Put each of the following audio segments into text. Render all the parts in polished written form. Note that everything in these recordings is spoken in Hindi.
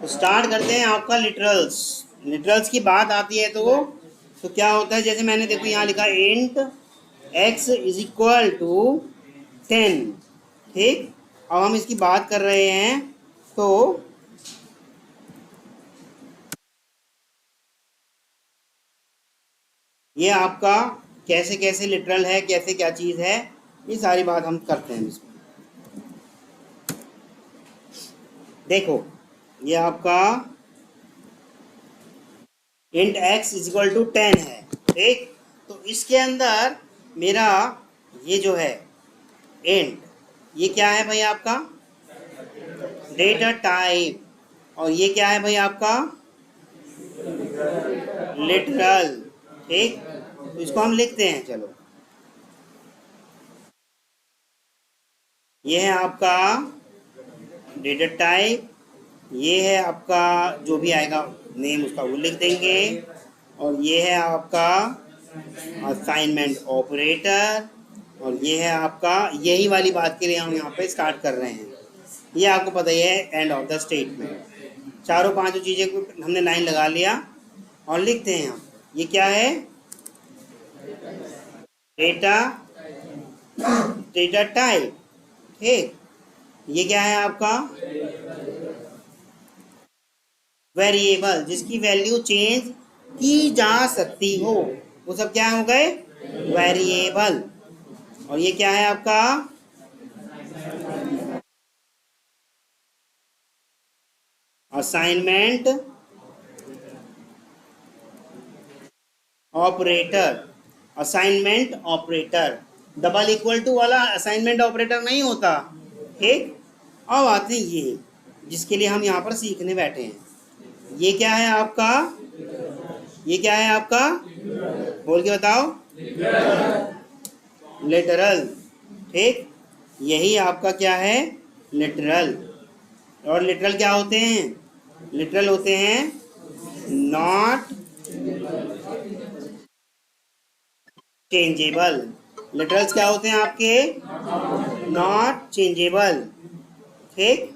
तो स्टार्ट करते हैं आपका लिटरल्स। लिटरल्स की बात आती है तो क्या होता है, जैसे मैंने देखो यहाँ लिखा int x is equal to 10। ठीक, अब हम इसकी बात कर रहे हैं तो ये आपका कैसे कैसे लिटरल है, कैसे क्या चीज़ है, ये सारी बात हम करते हैं इसमें। देखो ये आपका int x is equal to 10 है। ठीक, तो इसके अंदर मेरा ये जो है इंट, ये क्या है भाई आपका डेटा टाइप, और ये क्या है भाई आपका लिटरल। ठीक, तो इसको हम लिखते हैं, चलो ये है आपका डेटा टाइप, ये है आपका जो भी आएगा नेम उसका वो लिख देंगे, और ये है आपका असाइनमेंट ऑपरेटर, और ये है आपका यही वाली बात के लिए हम यहाँ पे स्टार्ट कर रहे हैं। ये आपको पता ही है एंड ऑफ द स्टेटमेंट। चारों पांचों चीज़ें को हमने लाइन लगा लिया और लिखते हैं हम। ये क्या है डेटा डेटा टाइप। ठीक, ये क्या है आपका वेरिएबल जिसकी वैल्यू चेंज की जा सकती हो, वो सब क्या हो गए वेरिएबल। और ये क्या है आपका assignment operator. Assignment operator double equal to वाला असाइनमेंट ऑपरेटर नहीं होता। ठीक, अब आते हैं ये जिसके लिए हम यहाँ पर सीखने बैठे हैं। ये क्या है आपका, ये क्या है आपका, बोल के बताओ, लिटरल। ठीक, यही आपका क्या है लिटरल। और लिटरल क्या होते हैं, लिटरल होते हैं नॉट चेंजेबल। लिटरल्स क्या होते हैं आपके नॉट चेंजेबल। ठीक,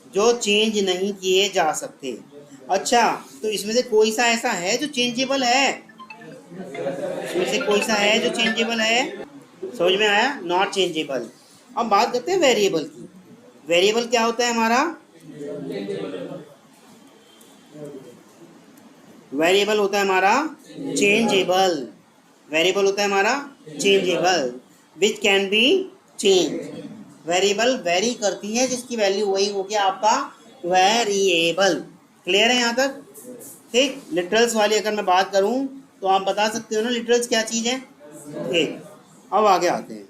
जो चेंज नहीं किए जा सकते। अच्छा, तो इसमें से कोई सा ऐसा है जो चेंजेबल है, इसमें से कोई सा है जो चेंजेबल है, समझ में आया, नॉट चेंजेबल। अब बात करते हैं वेरिएबल की। वेरिएबल क्या होता है हमारा, वेरिएबल होता है हमारा चेंजेबल। वेरिएबल होता है हमारा changeable which can be change. Variable very करती है जिसकी वैल्यू वही हो गया आपका वेरिएबल। क्लियर है यहाँ तक। ठीक, लिटरल्स वाली अगर मैं बात करूँ तो आप बता सकते हो ना लिटरल्स क्या चीज़ है। ठीक, अब आगे आते हैं।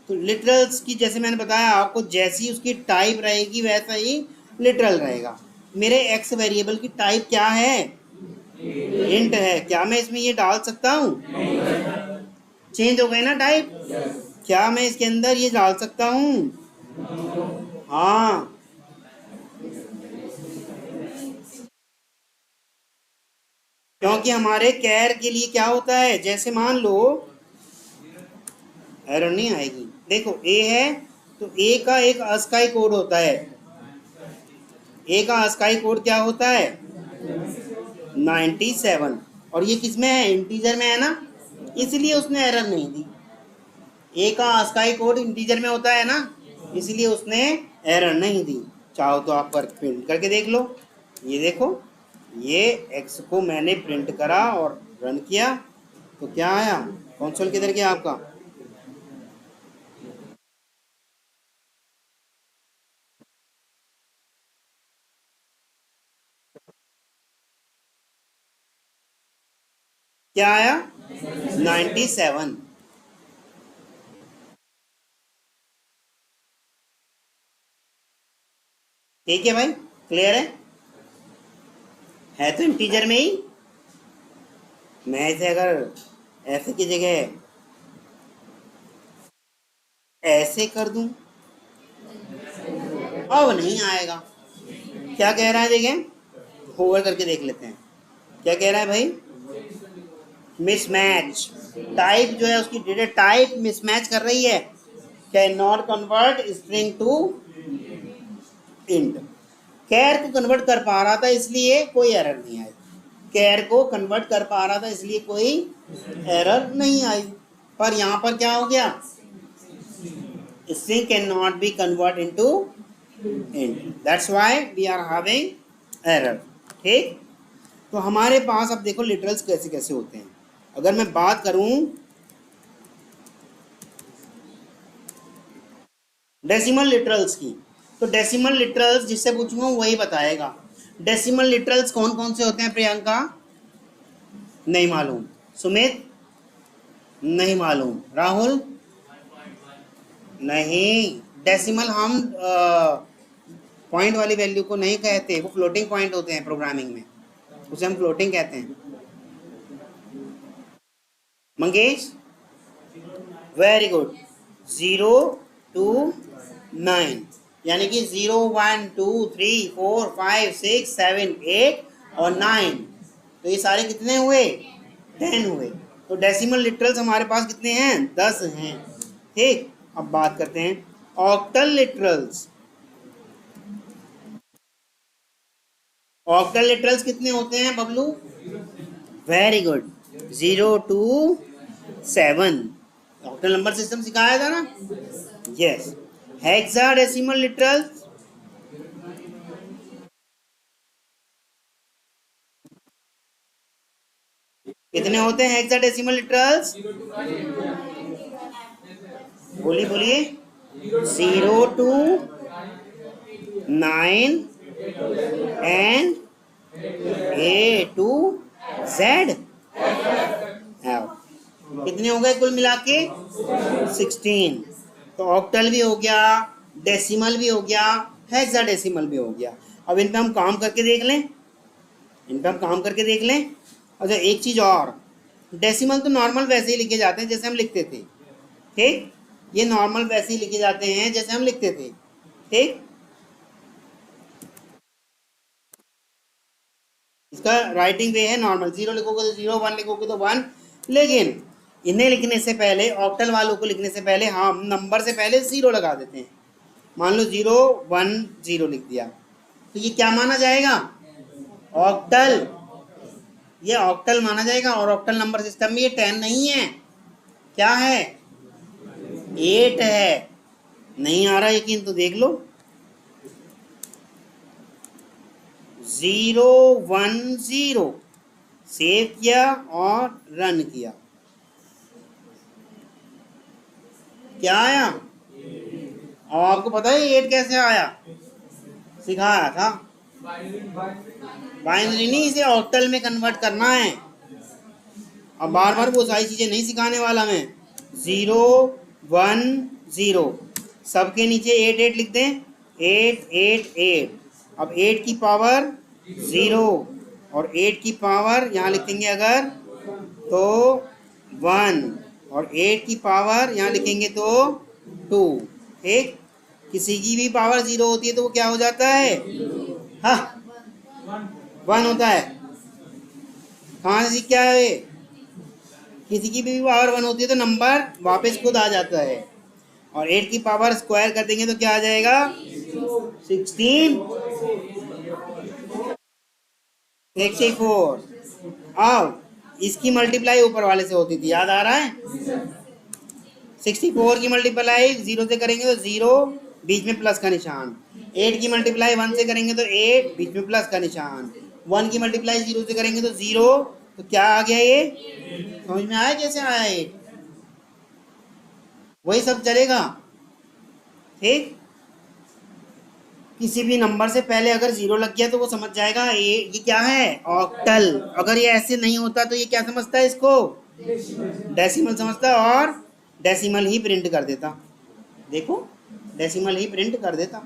तो लिटरल्स की जैसे मैंने बताया आपको, जैसी उसकी टाइप रहेगी वैसा ही लिटरल रहेगा। मेरे एक्स वेरिएबल की टाइप क्या है, इंट है। क्या मैं इसमें ये डाल सकता हूँ, चेंज हो गई ना टाइप, क्या मैं इसके अंदर ये डाल सकता हूँ, हाँ। क्योंकि हमारे कैर के लिए क्या होता है, जैसे मान लो एरर नहीं आएगी। देखो ए है तो ए का एक अस्काई कोड होता है। ए का अस्काई कोड क्या होता है 97, और ये किस में है इंटीजर में है ना, इसलिए उसने एरर नहीं दी। ए का अस्काई कोड इंटीजर में होता है ना, इसलिए उसने एरर नहीं दी। चाहो तो आप प्रिंट करके देख लो। ये देखो, ये एक्स को मैंने प्रिंट करा और रन किया तो क्या आया, कंसोल किधर गया आपका, क्या आया 97। ठीक है भाई, क्लियर है तो इंटीजर में ही। मैं इसे अगर ऐसे की जगह ऐसे कर दूं अब नहीं आएगा। क्या कह रहा है देखें, होवर करके देख लेते हैं क्या कह रहा है भाई, मिसमैच। टाइप जो है उसकी डेटा टाइप मिसमैच कर रही है। Can not convert string to int. Char को कन्वर्ट कर पा रहा था इसलिए कोई एरर नहीं आई। कैर को कन्वर्ट कर पा रहा था इसलिए कोई एरर नहीं आई। पर यहां पर क्या हो गया, string cannot be converted into int, that's why we are having error। ठीक, तो हमारे पास अब देखो लिटरल्स कैसे कैसे होते हैं। अगर मैं बात करूं डेसिमल लिटरल्स की, तो डेसिमल लिटरल्स जिससे पूछूंगा वही बताएगा। डेसिमल लिटरल्स कौन कौन से होते हैं प्रियंका? नहीं मालूम। सुमित नहीं मालूम। राहुल नहीं। डेसिमल हम पॉइंट वाली वैल्यू को नहीं कहते, वो फ्लोटिंग पॉइंट होते हैं प्रोग्रामिंग में, उसे हम फ्लोटिंग कहते हैं। Mangesh very good. 0 to 9 यानी कि 0 1 2 3 4 5 6 7 8 और 9, तो ये सारे कितने हुए? 10 हुए। तो डेसिमल लिटरल्स हमारे पास कितने हैं? 10 हैं। ठीक, अब बात करते हैं ऑक्टल लिटरल्स। ऑक्टल लिटरल्स कितने होते हैं Bablu? Very good, 0 to 7। Octal number system सिखाया था ना? यस। हेक्साडेसिमल लिटरल्स कितने होते हैं? हेक्साडेसिमल लिटरल्स बोलिए बोलिए। 0 to 9 and A to Z। कितने हो गए कुल मिला के? 16। तो ऑक्टल भी हो गया, डेसिमल भी हो गया, हेक्साडेसिमल भी हो गया। अब इन पे हम काम करके देख लें, अच्छा एक चीज और, डेसिमल तो नॉर्मल वैसे ही लिखे जाते हैं जैसे हम लिखते थे। ठीक, ये नॉर्मल वैसे ही लिखे जाते हैं जैसे हम लिखते थे। ठीक, इसका राइटिंग वे है नॉर्मल। 0 लिखोगे तो 0, 1 लिखोगे तो 1। लेकिन इन्हें लिखने से पहले, ऑक्टल वालों को लिखने से पहले हम नंबर से पहले 0 लगा देते हैं। मान लो 0 1 0 लिख दिया, तो ये क्या माना जाएगा? ऑक्टल। ये ऑक्टल माना जाएगा। और ऑक्टल नंबर सिस्टम में ये 10 नहीं है, क्या है? 8 है। नहीं आ रहा यकीन तो देख लो। 0 1 0 सेव किया और रन किया, क्या आया? और आपको पता है 8 कैसे आया? सिखाया था। बाइनरी नहीं, इसे ऑक्टल में कन्वर्ट करना है। अब बार बार वो सारी चीजें नहीं सिखाने वाला मैं। 0 1 0 सबके नीचे 8 8 लिख दें। 8 8 8। अब 8 की पावर 0 और 8 की पावर यहाँ लिखेंगे अगर तो 1 और 8 की पावर यहाँ लिखेंगे तो 2। ठीक, किसी की भी पावर 0 होती है तो वो क्या हो जाता है? हाँ 1 होता है। कहाँ से क्या है? किसी की भी पावर 1 होती है तो नंबर वापस खुद आ जाता है। और 8 की पावर स्क्वायर कर देंगे तो क्या आ जाएगा? 16 64। अब इसकी मल्टीप्लाई ऊपर वाले से होती थी, याद आ रहा है? 64 की मल्टीप्लाई 0 से करेंगे तो 0, बीच में प्लस का निशान। 8 की मल्टीप्लाई 1 से करेंगे तो 8, बीच में प्लस का निशान। 1 की मल्टीप्लाई 0 से करेंगे तो 0, तो क्या आ गया? ये समझ में आया कैसे आया? 8 वही सब चलेगा। ठीक, किसी भी नंबर से पहले अगर 0 लग गया तो वो समझ जाएगा ये क्या है? ऑक्टल। अगर ये ऐसे नहीं होता तो ये क्या समझता है? इसको डेसिमल समझता और डेसिमल ही प्रिंट कर देता। देखो, डेसिमल ही प्रिंट कर देता।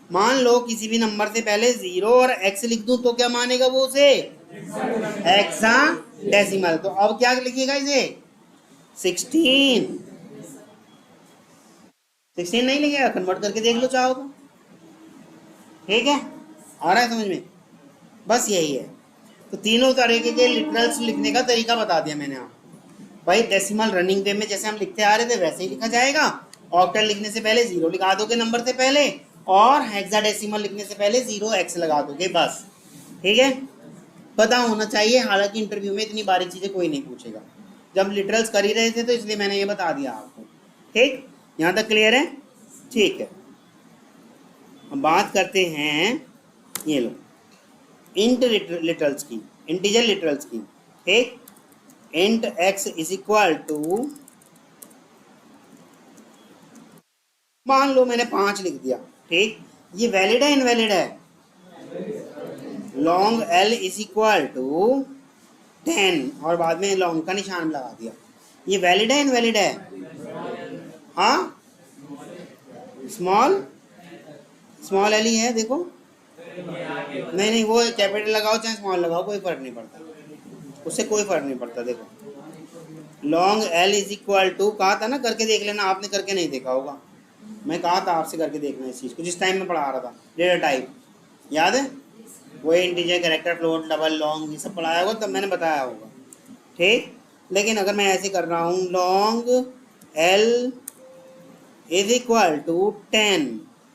मान लो किसी भी नंबर से पहले 0 और x लिख दूं तो क्या मानेगा वो उसे? Hexa decimal. तो अब क्या लिखिएगा इसे? 16 नहीं लिखेगा, कन्वर्ट करके देख लो चाहो तो। ठीक है, आ रहा है समझ में? बस यही है। तो तीनों तरीके के लिटरल्स लिखने का तरीका बता दिया मैंने आपको। भाई डेसिमल रनिंग वे में जैसे हम लिखते आ रहे थे वैसे ही लिखा जाएगा, ऑक्टल लिखने से पहले 0 लगा दोगे नंबर से पहले, और हेक्साडेसिमल लिखने से पहले 0x लगा दोगे बस। ठीक है, पता होना चाहिए। हालांकि इंटरव्यू में इतनी बारीक चीजें कोई नहीं पूछेगा, जब लिटरल्स कर ही रहे थे तो इसलिए मैंने ये बता दिया आपको। ठीक, यहाँ तक क्लियर है? ठीक है, अब बात करते हैं ये लो इंट लिटरल्स की, इंटीजर लिटरल्स की। ठीक, int x is equal to, मान लो मैंने 5 लिख दिया। ठीक, ये वैलिड है इनवैलिड है? Long l is equal to 10 और बाद में लॉन्ग का निशान लगा दिया, ये वैलिड है इनवैलिड है? हाँ, स्मॉल स्मॉल एल ही है, देखो। नहीं नहीं, वो कैपिटल लगाओ चाहे स्मॉल लगाओ, कोई फर्क नहीं पड़ता, उससे कोई फर्क नहीं पड़ता। देखो long L is equal to, कहा था ना करके देख लेना, आपने करके नहीं देखा होगा, मैं कहा था आपसे करके देखना इस चीज़ को जिस टाइम में पढ़ा रहा था। डेटा टाइप याद है? वो integer, character, float, double, long, ये सब पढ़ाया होगा तब मैंने बताया होगा। ठीक, लेकिन अगर मैं ऐसे कर रहा हूँ long L is equal to 10,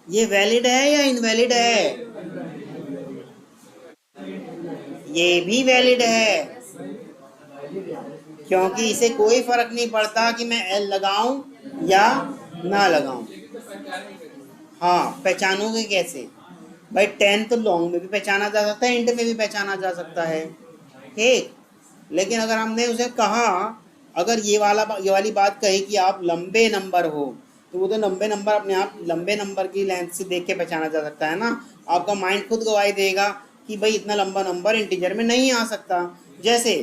ये वैलिड है या इनवैलिड है? ये भी वैलिड है, क्योंकि इसे कोई फर्क नहीं पड़ता कि मैं एल लगाऊं या ना लगाऊं। हाँ, पहचानोगे कैसे भाई? 10 तो लॉन्ग में भी पहचाना जा सकता है, इंट में भी पहचाना जा सकता है। ठीक, लेकिन अगर हमने उसे कहा, अगर ये वाली बात कही कि आप लंबे नंबर हो, तो वो तो लंबे नंबर अपने आप लंबे नंबर की लेंथ से देख के पहचाना जा सकता है ना। आपका माइंड खुद गवाही देगा कि भाई इतना लंबा नंबर इंटीजर में नहीं आ सकता। जैसे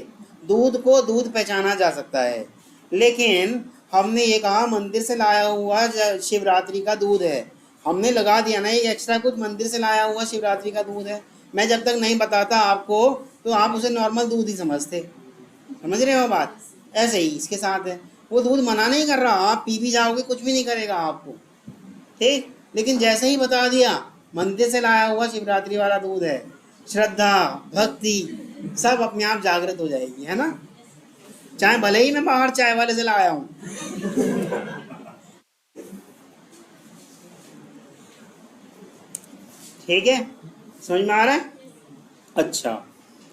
दूध को दूध पहचाना जा सकता है, लेकिन हमने ये कहा मंदिर से लाया हुआ शिवरात्रि का दूध है, हमने लगा दिया ना एक एक्स्ट्रा कुछ, मंदिर से लाया हुआ शिवरात्रि का दूध है। मैं जब तक नहीं बताता आपको तो आप उसे नॉर्मल दूध ही समझते। समझ रहे हो बात? ऐसे ही इसके साथ है, वो दूध मना नहीं कर रहा, आप पी भी जाओगे कुछ भी नहीं करेगा आपको। ठीक, लेकिन जैसे ही बता दिया मंदिर से लाया हुआ शिवरात्रि वाला दूध है, श्रद्धा भक्ति सब अपने आप जागृत हो जाएगी, है ना। चाहे भले ही मैं बाहर चाय वाले से लाया हूं। ठीक है, समझ में आ रहा है? अच्छा,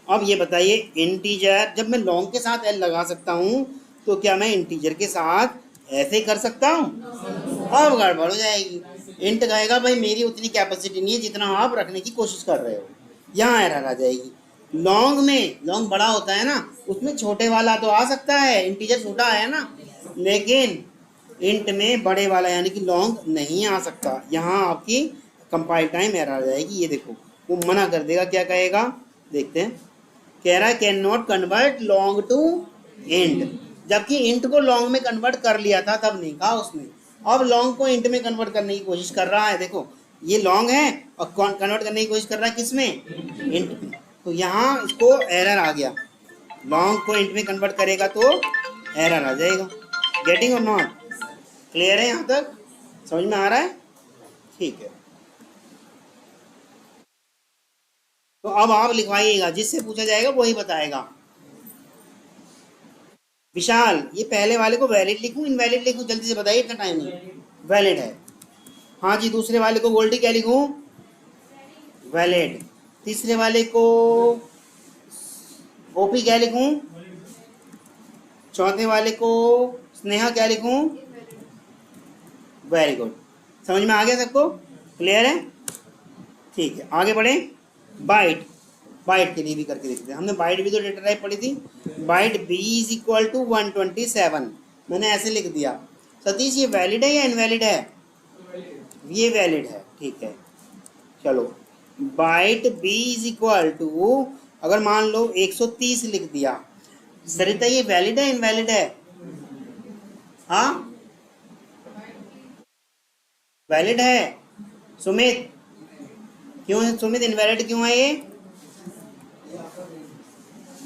अब ये बताइए इंटीजर, जब मैं लॉन्ग के साथ एल लगा सकता हूँ तो क्या मैं इंटीजर के साथ ऐसे कर सकता हूँ? अब गड़बड़ हो जाएगी। इंट कहेगा भाई मेरी उतनी कैपेसिटी नहीं है जितना आप रखने की कोशिश कर रहे हो, यहाँ एरर आ जाएगी। लॉन्ग में, लॉन्ग बड़ा होता है ना, उसमें छोटे वाला तो आ सकता है, इंटीजर छोटा है ना, लेकिन इंट में बड़े वाला यानी कि लॉन्ग नहीं आ सकता। यहाँ आपकी कंपाइल टाइम एरर आ जाएगी। ये देखो वो मना कर देगा, क्या कहेगा देखते हैं। कह रहा है can not convert long to int, जबकि इंट को लॉन्ग में कन्वर्ट कर लिया था तब नहीं कहा उसने, अब लॉन्ग को इंट में कन्वर्ट करने की कोशिश कर रहा है। देखो ये लॉन्ग है और कन्वर्ट करने की कोशिश कर रहा है किसमें? इंट में। तो यहाँ इसको एरर आ गया, लॉन्ग को इंट में कन्वर्ट करेगा तो एरर आ जाएगा। गेटिंग और नॉट? क्लियर है यहाँ तक? समझ में आ रहा है? ठीक है, तो अब आप लिखवाइएगा, जिससे पूछा जाएगा वही बताएगा। विशाल, ये पहले वाले को वैलिड लिखूं इनवैलिड लिखूं? जल्दी से बताइए, इतना टाइम नहीं। वैलिड है। हाँ जी, दूसरे वाले को गोल्डी क्या लिखूं? वैलिड। तीसरे वाले को ओपी क्या लिखूं? चौथे वाले को स्नेहा क्या लिखूं? Very good. समझ में आ गया सबको? क्लियर है? ठीक है, आगे बढ़े। बाइट, बाइट के लिए भी करके देखते हैं। हमने बाइट भी तो डेटा टाइप पढ़ी थी। Byte b is equal to 127, मैंने ऐसे लिख दिया। सतीश ये वैलिड है या इनवैलिड है? ये वैलिड है, ठीक है। चलो byte b is equal to, अगर मान लो 130 लिख दिया, सरिता ये वैलिड है इनवैलिड है? हाँ वैलिड है। सुमित, क्यों है सुमित इनवैलिड क्यों है ये?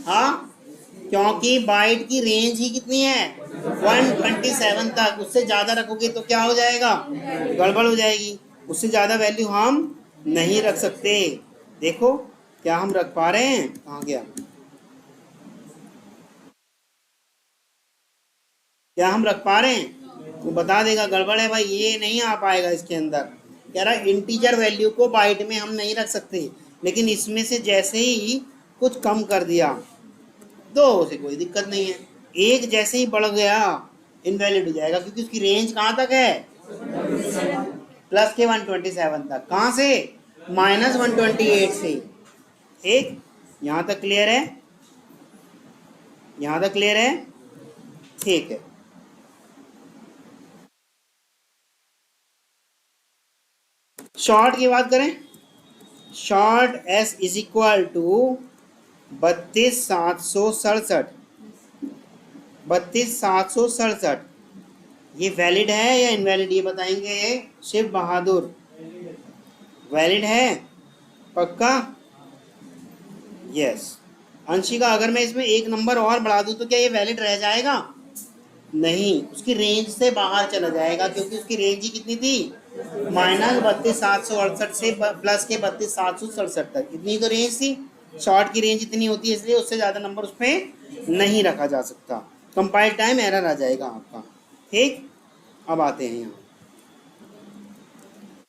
हाँ, क्योंकि बाइट की रेंज ही कितनी है? 127 तक, उससे ज़्यादा रखोगे तो क्या हो जाएगा? गड़बड़ हो जाएगी। उससे ज़्यादा वैल्यू हम नहीं रख सकते। देखो क्या हम रख पा रहे हैं? कहाँ गया? क्या हम रख पा रहे हैं? वो बता देगा गड़बड़ है भाई, ये नहीं आ पाएगा इसके अंदर। कह रहा है इंटीजर वैल्यू को बाइट में हम नहीं रख सकते, लेकिन इसमें से जैसे ही कुछ कम कर दिया तो उसे कोई दिक्कत नहीं है। एक जैसे ही बढ़ गया इनवैलिड हो जाएगा, क्योंकि उसकी रेंज कहाँ तक है, प्लस के 127 तक। कहाँ से, माइनस 128 से। ठीक, यहाँ तक क्लियर है, यहाँ तक क्लियर है, ठीक है। शॉर्ट की बात करें, short S is equal to 32,767, 32,767 ये वैलिड है या इनवैलिड, ये बताएंगे शिव बहादुर। वैलिड है पक्का, यस। अंशिका, अगर मैं इसमें एक नंबर और बढ़ा दूं तो क्या ये वैलिड रह जाएगा, नहीं, उसकी रेंज से बाहर चला जाएगा, क्योंकि उसकी रेंज ही कितनी थी, माइनस 32,768 से प्लस के 32,767 तक, इतनी तो रेंज थी। शॉर्ट की रेंज इतनी होती है, इसलिए उससे ज़्यादा नंबर उस पर नहीं रखा जा सकता, कंपाइल टाइम एरर आ जाएगा आपका। ठीक, अब आते हैं यहाँ,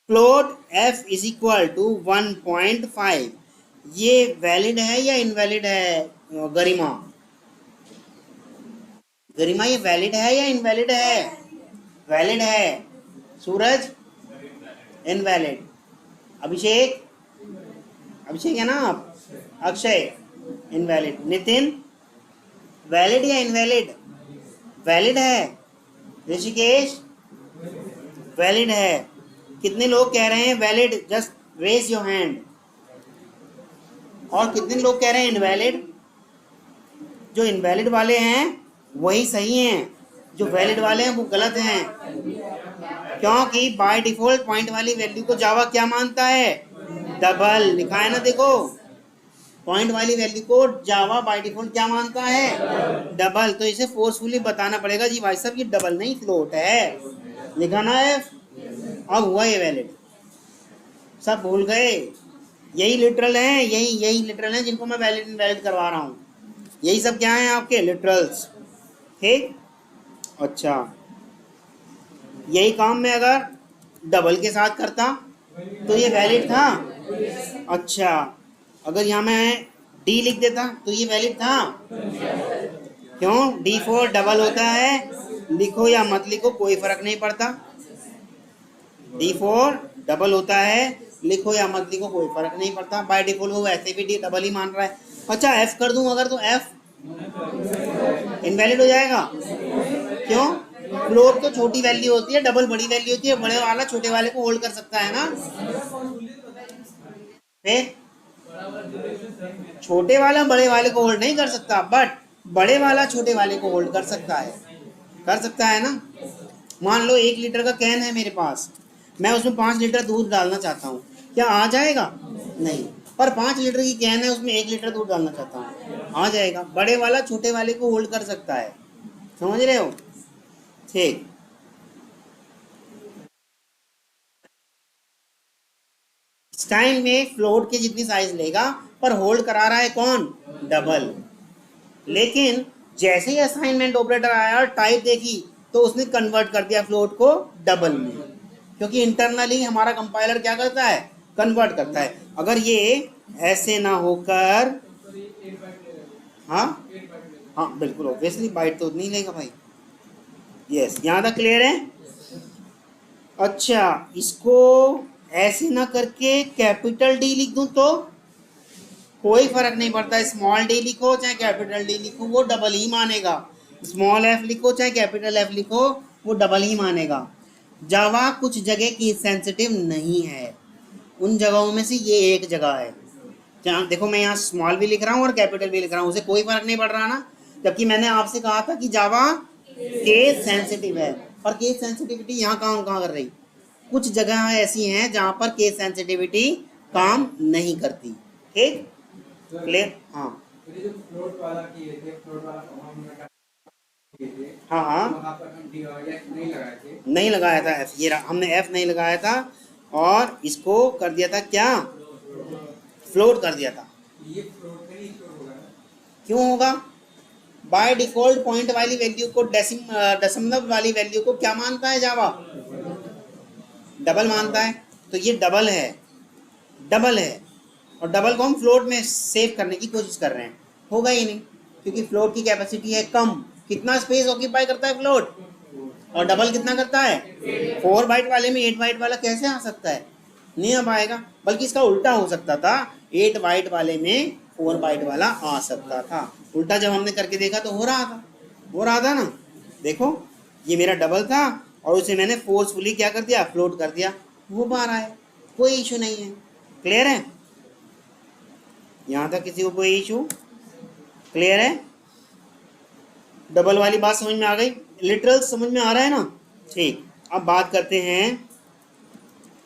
float f is equal to 1.5, ये वैलिड है या इनवैलिड है गरिमा, गरिमा ये वैलिड है या इनवैलिड है, वैलिड है। सूरज, इनवैलिड। अभिषेक, अभिषेक है ना आप, अक्षय, इनवैलिड। नितिन, वैलिड या इनवैलिड, वैलिड है। ऋषिकेश, वैलिड है। कितने लोग कह रहे हैं valid, just raise your hand. और कितने लोग कह रहे हैं इनवैलिड। जो इनवैलिड वाले हैं वही सही हैं, जो वैलिड वाले हैं वो गलत हैं, क्योंकि बाय डिफॉल्ट पॉइंट वाली वैल्यू को जावा क्या मानता है, डबल। लिखा है ना, देखो, पॉइंट वाली वैल्यू को जावा बाय डिफॉल्ट क्या मानता है, डबल। तो इसे फोर्सफुली बताना पड़ेगा, जी भाई साहब ये डबल नहीं फ्लोट है, लिखा ना है, अब हुआ ये वैलिड। सब भूल गए, यही लिटरल हैं, यही लिटरल हैं जिनको मैं वैलिड इनवैलिड करवा रहा हूँ। यही सब क्या हैं आपके लिटरल्स। ठीक, अच्छा, यही काम मैं अगर डबल के साथ करता तो ये वैलिड था। अच्छा, अगर यहाँ मैं डी लिख देता तो ये वैलिड था, क्यों, D4 डबल होता है, लिखो या मत लिखो कोई फर्क नहीं पड़ता। D4 डबल होता है, लिखो या मत लिखो कोई फर्क नहीं पड़ता, बाय डिफॉल्ट वो वैसे भी डी डबल ही मान रहा है। अच्छा, F कर दूं अगर, तो F इनवैलिड हो जाएगा, क्यों, फ्लोट तो छोटी वैल्यू होती है, डबल बड़ी वैल्यू होती है, बड़े वाला छोटे वाले को होल्ड कर सकता है ना। फिर छोटे वाला बड़े वाले को होल्ड नहीं कर सकता, बट बड़े वाला छोटे वाले को होल्ड कर सकता है, कर सकता है ना। मान लो 1 लीटर का कैन है मेरे पास, मैं उसमें 5 लीटर दूध डालना चाहता हूँ, क्या आ जाएगा, नहीं, पर 5 लीटर की कैन है उसमें 1 लीटर दूध डालना चाहता हूँ, आ जाएगा। बड़े वाला छोटे वाले को होल्ड कर सकता है, समझ रहे हो। ठीक, इस टाइम में फ्लोट की जितनी साइज लेगा, पर होल्ड करा रहा है कौन, डबल। लेकिन जैसे ही असाइनमेंट ऑपरेटर आया और टाइप देखी तो उसने कन्वर्ट कर दिया फ्लोट को डबल में, क्योंकि इंटरनली हमारा कंपाइलर क्या करता है, कन्वर्ट करता है। अगर ये ऐसे ना होकर, हाँ हाँ बिल्कुल ऑब्वियसली बाइट तो नहीं लेगा भाई। यस, यहाँ तक क्लियर है। अच्छा, इसको ऐसे ना करके कैपिटल डी लिख दूं तो कोई फर्क नहीं पड़ता, स्मॉल डी लिखो चाहे कैपिटल डी लिखो वो डबल ही मानेगा, स्मॉल एफ लिखो चाहे कैपिटल एफ लिखो वो डबल ही मानेगा। जावा कुछ जगह की सेंसिटिव नहीं है, उन जगहों में से ये एक जगह है जहाँ देखो मैं यहाँ स्मॉल भी लिख रहा हूँ और कैपिटल भी लिख रहा हूँ, उसे कोई फर्क नहीं पड़ रहा ना। जबकि मैंने आपसे कहा था कि जावा केस सेंसिटिव है, और केस सेंसिटिविटी यहाँ काम कहाँ कर रही, कुछ जगह ऐसी हैं जहाँ पर केस सेंसिटिविटी काम नहीं करती। ठीक, क्लियर, हाँ हाँ हाँ, नहीं लगाया था एफ, ये हमने एफ नहीं लगाया था और इसको कर दिया था क्या, फ्लोट कर दिया था। क्यों होगा, बाय डिफॉल्ट पॉइंट वाली वैल्यू को दशमलव वाली वैल्यू को क्या मानता है जावा? डबल मानता है। तो ये डबल है, डबल है, और डबल को हम फ्लोट में सेव करने की कोशिश कर रहे हैं, होगा ही नहीं क्योंकि फ्लोट की कैपेसिटी है कम। कितना स्पेस ऑक्यूपाई करता है फ्लोट, और डबल कितना करता है? 4 बाइट वाले में 8 बाइट वाला कैसे आ सकता है? नहीं आ पाएगा, बल्कि इसका उल्टा हो सकता था, 8 बाइट वाले में 4 बाइट वाला आ सकता था। उल्टा जब हमने करके देखा तो हो रहा था, हो रहा था ना। देखो ये मेरा डबल था और उसे मैंने फोर्सफुली क्या कर दिया, फ्लोट कर दिया, वो पा रहा है, कोई इशू नहीं है। क्लियर है? यहाँ तक किसी को कोई इशू? क्लियर है? डबल वाली बात समझ में आ गई? लिटरल्स समझ में आ रहा है ना? ठीक, अब बात करते हैं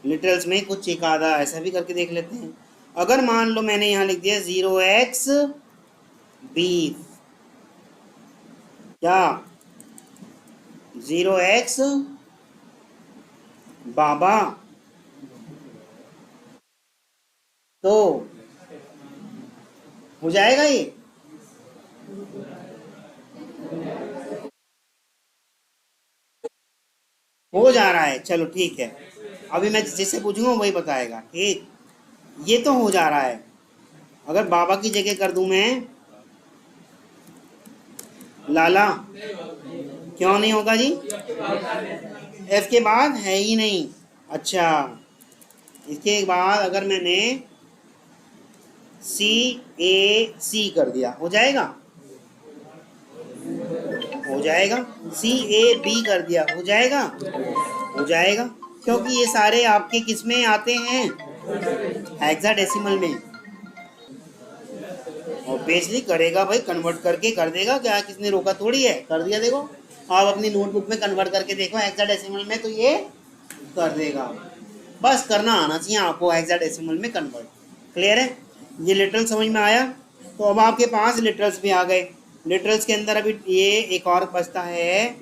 लिटरल्स में कुछ एक आधा ऐसा भी करके देख लेते हैं। अगर मान लो मैंने यहाँ लिख दिया 0x बीफ, क्या 0x बाबा, तो हो जाएगा ये? हो जा रहा है, चलो ठीक है। अभी मैं जिससे पूछूंगा वही बताएगा। ठीक, ये तो हो जा रहा है। अगर बाबा की जगह कर दूं मैं लाला, क्यों नहीं होगा जी? एफ के बाद है ही नहीं। अच्छा, इसके बाद अगर मैंने CAC कर दिया, हो जाएगा? हो जाएगा। CAB कर दिया, हो जाएगा? हो जाएगा, क्योंकि ये सारे आपके किस में आते हैं? हेक्साडेसिमल में। ऑब्वियसली करेगा भाई, कन्वर्ट करके कर देगा, क्या किसने रोका थोड़ी है, कर दिया। देखो आप अपनी नोटबुक में कन्वर्ट करके देखो हेक्साडेसिमल में, तो ये कर देगा। बस करना आना चाहिए आपको हेक्साडेसिमल में कन्वर्ट। क्लियर है? ये लिटरल समझ में आया? तो अब आपके पास लिटरल्स भी आ गए। लिटरल्स के अंदर अभी ये एक और बचता है,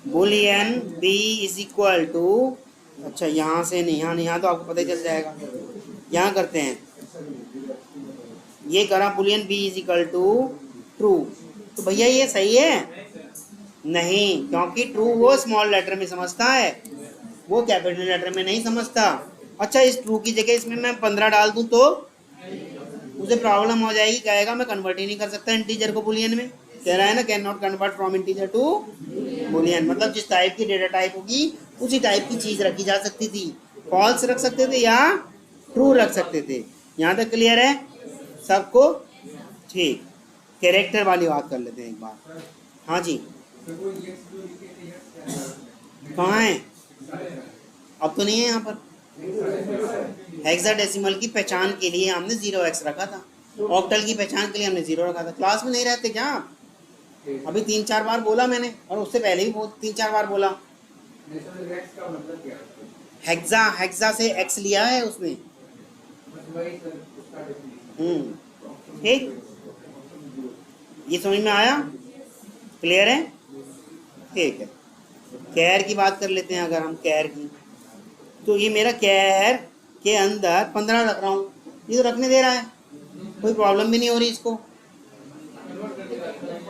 boolean b is equal to, अच्छा यहाँ से नहीं, यहाँ तो आपको पता ही चल जाएगा। यहाँ करते हैं, ये करा boolean b is equal to true, तो भैया ये सही है? नहीं, क्योंकि ट्रू वो स्मॉल लेटर में समझता है, वो कैपिटल लेटर में नहीं समझता। अच्छा, इस ट्रू की जगह इसमें मैं 15 डाल दूं तो उसे प्रॉब्लम हो जाएगी, कहेगा मैं कन्वर्ट ही नहीं कर सकता इंटीजर को बुलियन में। कह रहा है ना, can not convert from integer to boolean, मतलब जिस टाइप की डेटा टाइप होगी उसी टाइप की चीज रखी जा सकती थी। फॉल्स रख सकते थे या ट्रू रख सकते थे। यहाँ तक क्लियर है सबको? ठीक, कैरेक्टर वाली बात कर लेते हैं एक बार। हाँ जी, कहाँ है? अब तो नहीं है यहाँ पर। हेक्साडेसिमल की पहचान के लिए हमने 0x रखा था, ऑक्टल की पहचान के लिए हमने 0 रखा था। क्लास में नहीं रहते क्या आप? अभी 3-4 बार बोला मैंने, और उससे पहले भी 3-4 बार बोला। हेक्सा से x लिया है उसने। ठीक, ये समझ में आया? क्लियर है? ठीक है, कैर की बात कर लेते हैं। अगर हम कैर की, तो ये मेरा कैर के अंदर 15 रख रहा हूँ, ये तो रखने दे रहा है, कोई प्रॉब्लम भी नहीं हो रही इसको,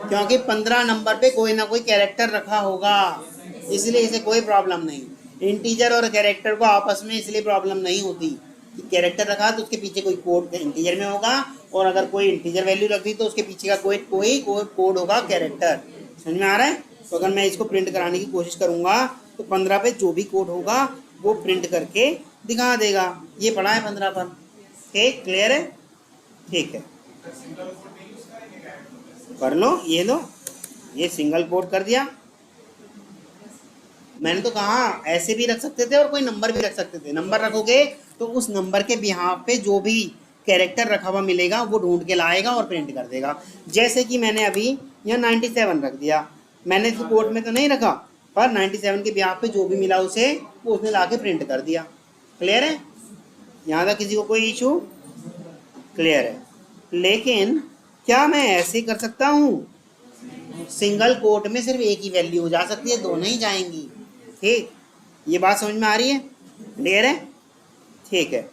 क्योंकि 15 नंबर पे कोई ना कोई कैरेक्टर रखा होगा, इसलिए इसे कोई प्रॉब्लम नहीं। इंटीजर और कैरेक्टर को आपस में इसलिए प्रॉब्लम नहीं होती कि कैरेक्टर रखा तो उसके पीछे कोई कोड इंटीजर में होगा, और अगर कोई इंटीजर वैल्यू रख दी तो उसके पीछे का कोई कोड होगा कैरेक्टर। समझ में आ रहा है? तो अगर मैं इसको प्रिंट कराने की कोशिश करूंगा तो 15 पे जो भी कोड होगा वो प्रिंट करके दिखा देगा। ये पढ़ा है 15 पर। ठीक, क्लियर है? ठीक है, कर लो, ये लो, ये सिंगल कोड कर दिया। मैंने तो कहा ऐसे भी रख सकते थे और कोई नंबर भी रख सकते थे। नंबर रखोगे तो उस नंबर के बिहाफ पे जो भी कैरेक्टर रखा हुआ मिलेगा वो ढूंढ के लाएगा और प्रिंट कर देगा। जैसे कि मैंने अभी यहाँ 97 रख दिया, मैंने इस कोड में तो नहीं रखा, पर 97 के बिहाफ पे जो भी मिला उसे वो उसने ला के प्रिंट कर दिया। क्लियर है? यहाँ तक किसी को कोई इशू? क्लियर है? लेकिन क्या मैं ऐसे कर सकता हूँ? सिंगल कोट में सिर्फ एक ही वैल्यू हो जा सकती है, दो नहीं जाएंगी। ठीक, ये बात समझ में आ रही है? क्लियर है? ठीक है।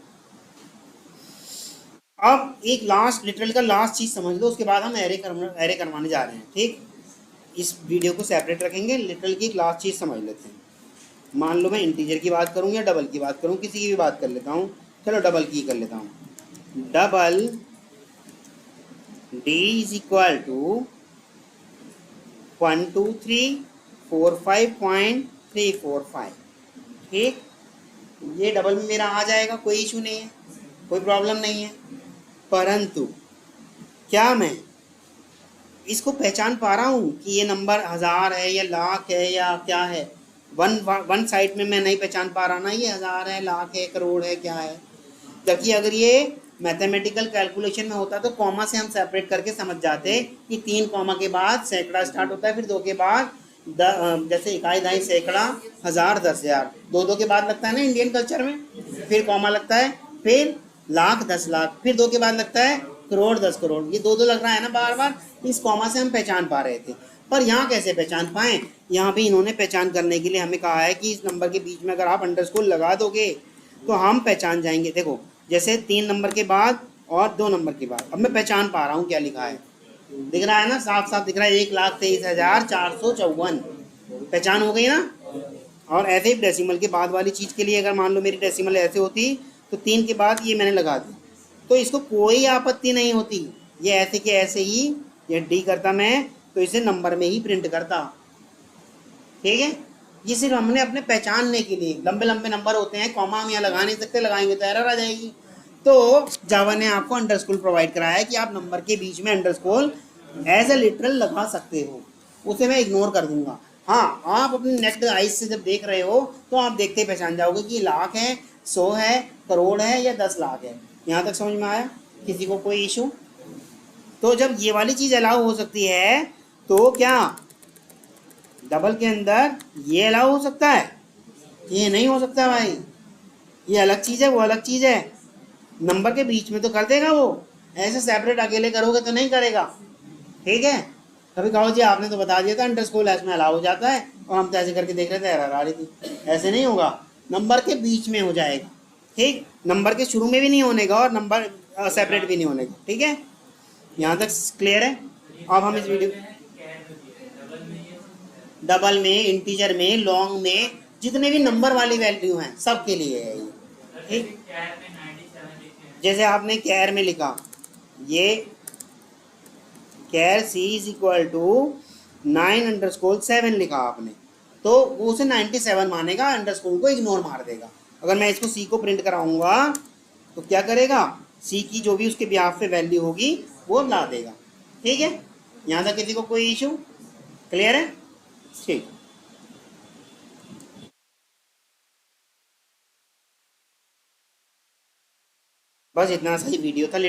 अब एक लास्ट लिटरल का लास्ट चीज समझ लो, उसके बाद हम एरे करवाने जा रहे हैं। ठीक, इस वीडियो को सेपरेट रखेंगे, लिटरल की एक लास्ट चीज समझ लेते हैं। मान लो मैं इंटीजर की बात करूँ या डबल की बात करूँ, किसी की भी बात कर लेता हूँ। चलो डबल की कर लेता हूँ। Double D is equal to 12345.345। ठीक, ये डबल में मेरा आ जाएगा, कोई इशू नहीं है, कोई प्रॉब्लम नहीं है। परंतु क्या मैं इसको पहचान पा रहा हूँ कि ये नंबर हज़ार है या लाख है या क्या है? वन साइड में मैं नहीं पहचान पा रहा ना, ये हज़ार है, लाख है, करोड़ है, क्या है। जबकि अगर ये मैथमेटिकल कैलकुलेशन में होता तो कॉमा से हम सेपरेट करके समझ जाते कि 3 कॉमा के बाद सैकड़ा स्टार्ट होता है, फिर 2 के बाद जैसे इकाई दहाई सैकड़ा हज़ार 10,000, 2 के बाद लगता है ना इंडियन कल्चर में, फिर कॉमा लगता है, फिर लाख 10 लाख, फिर 2 के बाद लगता है करोड़ 10 करोड़। ये 2 लग रहा है ना बार बार, इस कॉमा से हम पहचान पा रहे थे। पर यहाँ कैसे पहचान पाएँ? यहाँ पे इन्होंने पहचान करने के लिए हमें कहा है कि इस नंबर के बीच में अगर आप अंडरस्कोर लगा दोगे तो हम पहचान जाएंगे। देखो जैसे 3 नंबर के बाद और 2 नंबर के बाद, अब मैं पहचान पा रहा हूँ क्या लिखा है, दिख रहा है ना, साफ साफ दिख रहा है, 1,23,454। पहचान हो गई ना। और ऐसे ही डेसिमल के बाद वाली चीज़ के लिए अगर मान लो मेरी डेसिमल ऐसे होती तो 3 के बाद ये मैंने लगा दी तो इसको कोई आपत्ति नहीं होती, ये ऐसे के ऐसे ही ये डी करता मैं तो इसे नंबर में ही प्रिंट करता। ठीक है, ये सिर्फ हमने अपने पहचानने के लिए, लंबे लंबे नंबर होते हैं, कॉमा हम यहाँ लगा नहीं सकते, लगाएंगे तो एरर आ जाएगी। तो जावा ने आपको अंडरस्कोर प्रोवाइड कराया है कि आप नंबर के बीच में अंडरस्कोर एज ए लिटरल लगा सकते हो, उसे मैं इग्नोर कर दूंगा। हाँ, आप अपने नेक्स्ट आइज से जब देख रहे हो तो आप देखते ही पहचान जाओगे कि लाख है, 100 है, करोड़ है या 10 लाख है। यहाँ तक समझ में आया? किसी को कोई इशू? तो जब ये वाली चीज़ अलाउ हो सकती है तो क्या डबल के अंदर ये अलाउ हो सकता है? ये नहीं हो सकता भाई, ये अलग चीज़ है, वो अलग चीज़ है। नंबर के बीच में तो कर देगा वो, ऐसे सेपरेट अकेले करोगे तो नहीं करेगा। ठीक है, कभी कहो जी आपने तो बता दिया था अंडरस्कोर इसमें अलाउ हो जाता है और हम तो ऐसे करके देख रहे थे, एरर आ रही थी। ऐसे नहीं होगा, नंबर के बीच में हो जाएगा। ठीक, नंबर के शुरू में भी नहीं होने का और नंबर सेपरेट भी नहीं होने का। ठीक है, यहाँ तक क्लियर है? अब हम इस वीडियो डबल में, इंटीजर में, लॉन्ग में, जितने भी नंबर वाली वैल्यू हैं सबके लिए है ये। ठीक, जैसे आपने कैर में लिखा, ये कैर सी इज इक्वल टू 9_7 लिखा आपने, तो वो उसे 97 मानेगा, अंडरस्कोर को इग्नोर मार देगा। अगर मैं इसको सी को प्रिंट कराऊंगा तो क्या करेगा, सी की जो भी उसके बिहाफ पे वैल्यू होगी वो ला देगा। ठीक है, यहाँ तक किसी को कोई इशू? क्लियर है? ठीक, बस इतना सा ही वीडियो था।